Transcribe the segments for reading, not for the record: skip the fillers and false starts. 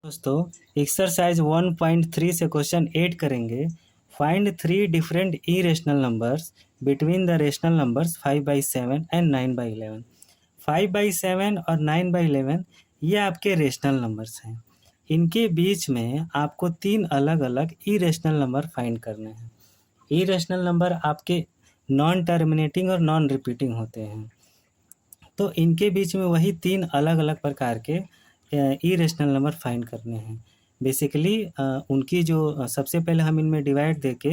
दोस्तों एक्सरसाइज 1.3 से क्वेश्चन 8 करेंगे। Find 3 different irrational numbers between the rational numbers 5/7 and 9/11। 5/7 और 9/11 ये आपके रेशनल नंबर्स हैं। इनके बीच में आपको 3 अलग अलग इरेशनल नंबर फाइंड करने हैं। इरेशनल नंबर आपके नॉन टर्मिनेटिंग और नॉन रिपीटिंग होते हैं। तो इनके बीच में वही 3 अलग अलग प्रकार के इरेशनल नंबर फाइंड करने हैं। बेसिकली उनकी जो सबसे पहले हम इनमें डिवाइड देके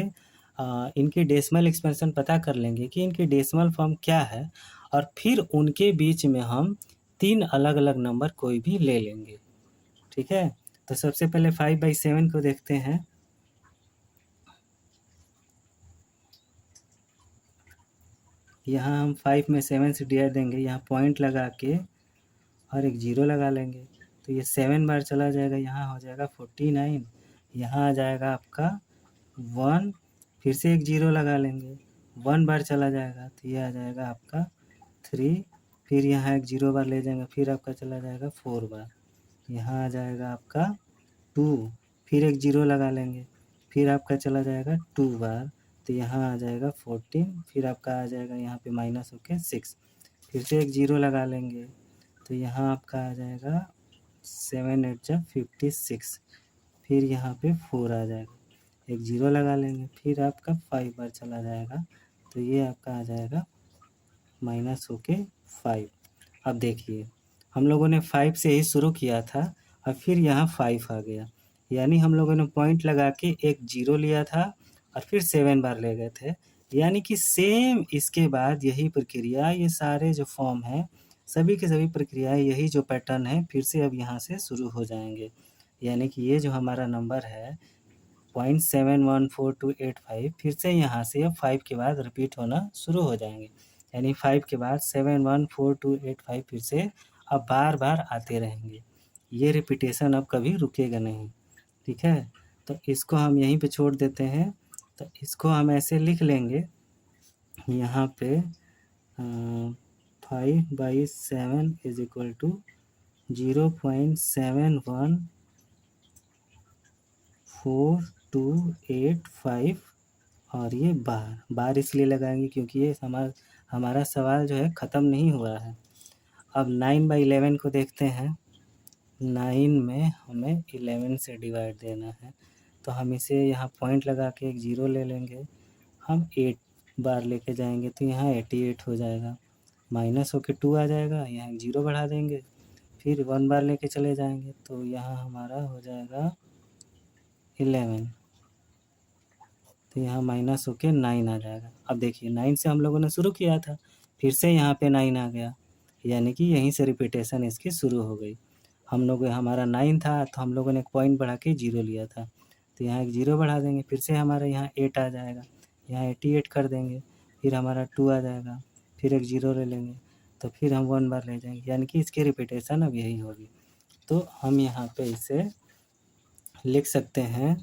इनकी डेसिमल एक्सपेंशन पता कर लेंगे कि इनकी डेसिमल फॉर्म क्या है, और फिर उनके बीच में हम 3 अलग अलग नंबर कोई भी ले लेंगे। ठीक है, तो सबसे पहले 5/7 को देखते हैं। यहाँ हम 5 में 7 से डिवाइड देंगे, यहाँ पॉइंट लगा के और एक जीरो लगा लेंगे, तो ये 7 बार चला जाएगा, यहाँ हो जाएगा 49। यहाँ आ जाएगा आपका 1, फिर से एक जीरो लगा लेंगे, 1 बार चला जाएगा, तो ये आ जाएगा आपका 3। फिर यहाँ एक जीरो बार ले जाएंगे, फिर आपका चला जाएगा 4 बार, यहाँ आ जाएगा आपका 2। फिर एक जीरो लगा लेंगे, फिर आपका चला जाएगा 2 बार, तो यहाँ आ जाएगा 14। फिर आपका आ जाएगा यहाँ पे माइनस होके 6। फिर से एक जीरो लगा लेंगे, तो यहाँ आपका आ जाएगा 7 8 जा 56। फिर यहाँ पे 4 आ जाएगा, एक जीरो लगा लेंगे, फिर आपका 5 बार चला जाएगा, तो ये आपका आ जाएगा माइनस होके 5। अब देखिए हम लोगों ने 5 से ही शुरू किया था और फिर यहाँ 5 आ गया, यानी हम लोगों ने पॉइंट लगा के एक जीरो लिया था और फिर 7 बार ले गए थे। यानी कि सेम इसके बाद यही प्रक्रिया, ये सारे जो फॉर्म है सभी के सभी प्रक्रियाएं, यही जो पैटर्न है फिर से अब यहाँ से शुरू हो जाएंगे। यानी कि ये जो हमारा नंबर है 0.714285 फिर से यहाँ से अब 5 के बाद रिपीट होना शुरू हो जाएंगे। यानी 5 के बाद 714285 फिर से अब बार बार आते रहेंगे। ये रिपीटेशन अब कभी रुकेगा नहीं। ठीक है, तो इसको हम यहीं पे छोड़ देते हैं। तो इसको हम ऐसे लिख लेंगे यहाँ पे 5/7 इज इक्वल टू 0.714285। और ये बार इसलिए लगाएंगे क्योंकि ये हमारा सवाल जो है ख़त्म नहीं हुआ है। अब 9/11 को देखते हैं। 9 में हमें 11 से डिवाइड देना है, तो हम इसे यहाँ पॉइंट लगा के एक जीरो ले लेंगे, हम 8 बार लेके जाएंगे, तो यहाँ 88 हो जाएगा, माइनस होके 2 आ जाएगा, यहाँ एक जीरो बढ़ा देंगे, फिर 1 बार लेके चले जाएंगे, तो यहाँ हमारा हो जाएगा 11, तो यहाँ माइनस होके 9 आ जाएगा। अब देखिए 9 से हम लोगों ने शुरू किया था, फिर से यहाँ पे 9 आ गया, यानी कि यहीं से रिपीटेशन इसकी शुरू हो गई। हमारा 9 था, तो हम लोगों ने एक पॉइंट बढ़ा के जीरो लिया था, तो यहाँ एक जीरो बढ़ा देंगे, फिर से हमारा यहाँ 8 आ जाएगा, यहाँ 88 कर देंगे, फिर हमारा 2 आ जाएगा, फिर एक जीरो ले लेंगे, तो फिर हम 1 बार ले जाएंगे, यानी कि इसकी रिपीटेशन अब यही होगी। तो हम यहाँ पे इसे लिख सकते हैं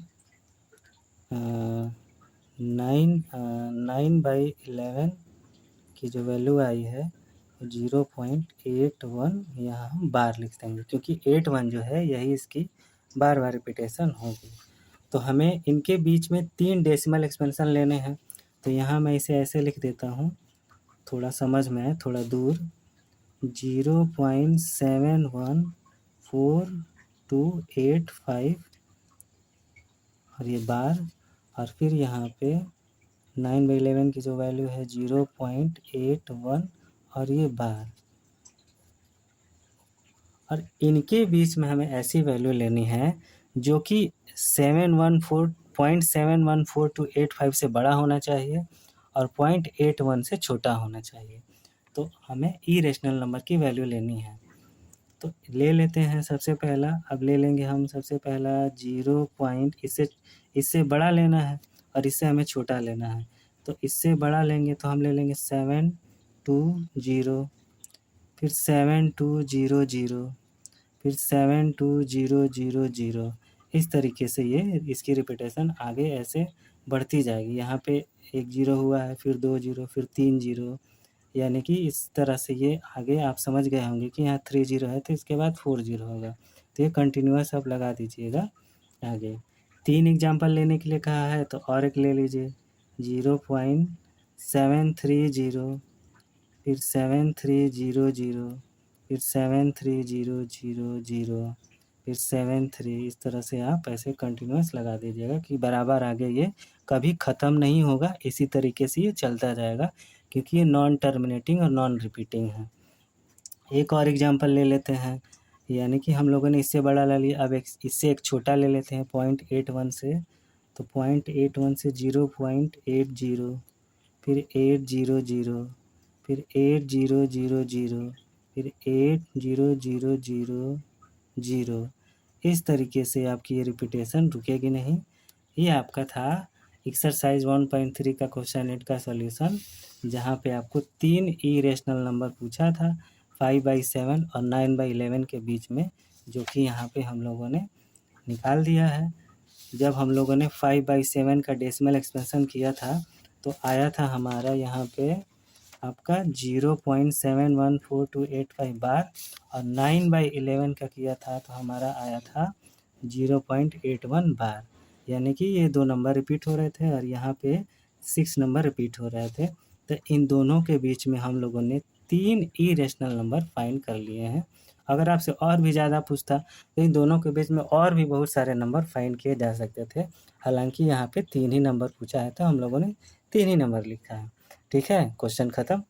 9/11 की जो वैल्यू आई है 0.81, यहाँ हम बार लिख देंगे क्योंकि 81 जो है यही इसकी बार बार रिपीटेशन होगी। तो हमें इनके बीच में 3 डेसिमल एक्सपेंशन लेने हैं, तो यहाँ मैं इसे ऐसे लिख देता हूँ, थोड़ा समझ में है, थोड़ा दूर, 0.714285 और ये बार, और फिर यहाँ पे 9/11 की जो वैल्यू है 0.81 और ये बार, और इनके बीच में हमें ऐसी वैल्यू लेनी है जो कि 714.714285 से बड़ा होना चाहिए और 0.81 से छोटा होना चाहिए। तो हमें इरेशनल नंबर की वैल्यू लेनी है, तो ले लेते हैं सबसे पहला। अब ले लेंगे हम सबसे पहला 0. इससे बड़ा लेना है और इससे हमें छोटा लेना है, तो इससे बड़ा लेंगे तो हम ले लेंगे 720, फिर 7200, फिर 72000। इस तरीके से ये इसकी रिपीटेशन आगे ऐसे बढ़ती जाएगी। यहाँ पे एक जीरो हुआ है, फिर 2 जीरो, फिर 3 जीरो, यानी कि इस तरह से ये आगे आप समझ गए होंगे कि यहाँ 3 जीरो है तो इसके बाद 4 जीरो होगा, तो ये कंटिन्यूस आप लगा दीजिएगा आगे। 3 एग्जाम्पल लेने के लिए कहा है तो और एक ले लीजिए 0.730, फिर 7300, फिर 73000, फिर 73, इस तरह से आप ऐसे कंटिन्यूस लगा दीजिएगा कि बराबर आगे ये कभी ख़त्म नहीं होगा, इसी तरीके से ये चलता जाएगा क्योंकि ये नॉन टर्मिनेटिंग और नॉन रिपीटिंग है। एक और एग्जांपल ले लेते हैं, यानी कि हम लोगों ने इससे बड़ा ले लिया, अब इससे एक छोटा ले लेते हैं 0.81 से, तो 0.81 से 0.80, फिर 800, फिर 8000, फिर 80000, इस तरीके से आपकी ये रिपीटेशन रुकेगी नहीं। ये आपका था एक्सरसाइज 1.3 का क्वेश्चन 8 का सॉल्यूशन, जहाँ पे आपको 3 इरेशनल नंबर पूछा था 5/7 और 9/11 के बीच में, जो कि यहाँ पे हम लोगों ने निकाल दिया है। जब हम लोगों ने 5/7 का डेसिमल एक्सपेंशन किया था तो आया था हमारा यहाँ पे आपका 0.714285 बार, और 9/11 का किया था तो हमारा आया था 0.81 बार, यानी कि ये 2 नंबर रिपीट हो रहे थे और यहाँ पे 6 नंबर रिपीट हो रहे थे। तो इन दोनों के बीच में हम लोगों ने 3 इरेशनल नंबर फाइंड कर लिए हैं। अगर आपसे और भी ज़्यादा पूछता तो इन दोनों के बीच में और भी बहुत सारे नंबर फाइंड किए जा सकते थे, हालांकि यहाँ पे 3 ही नंबर पूछा है तो हम लोगों ने 3 ही नंबर लिखा है। ठीक है, क्वेश्चन ख़त्म।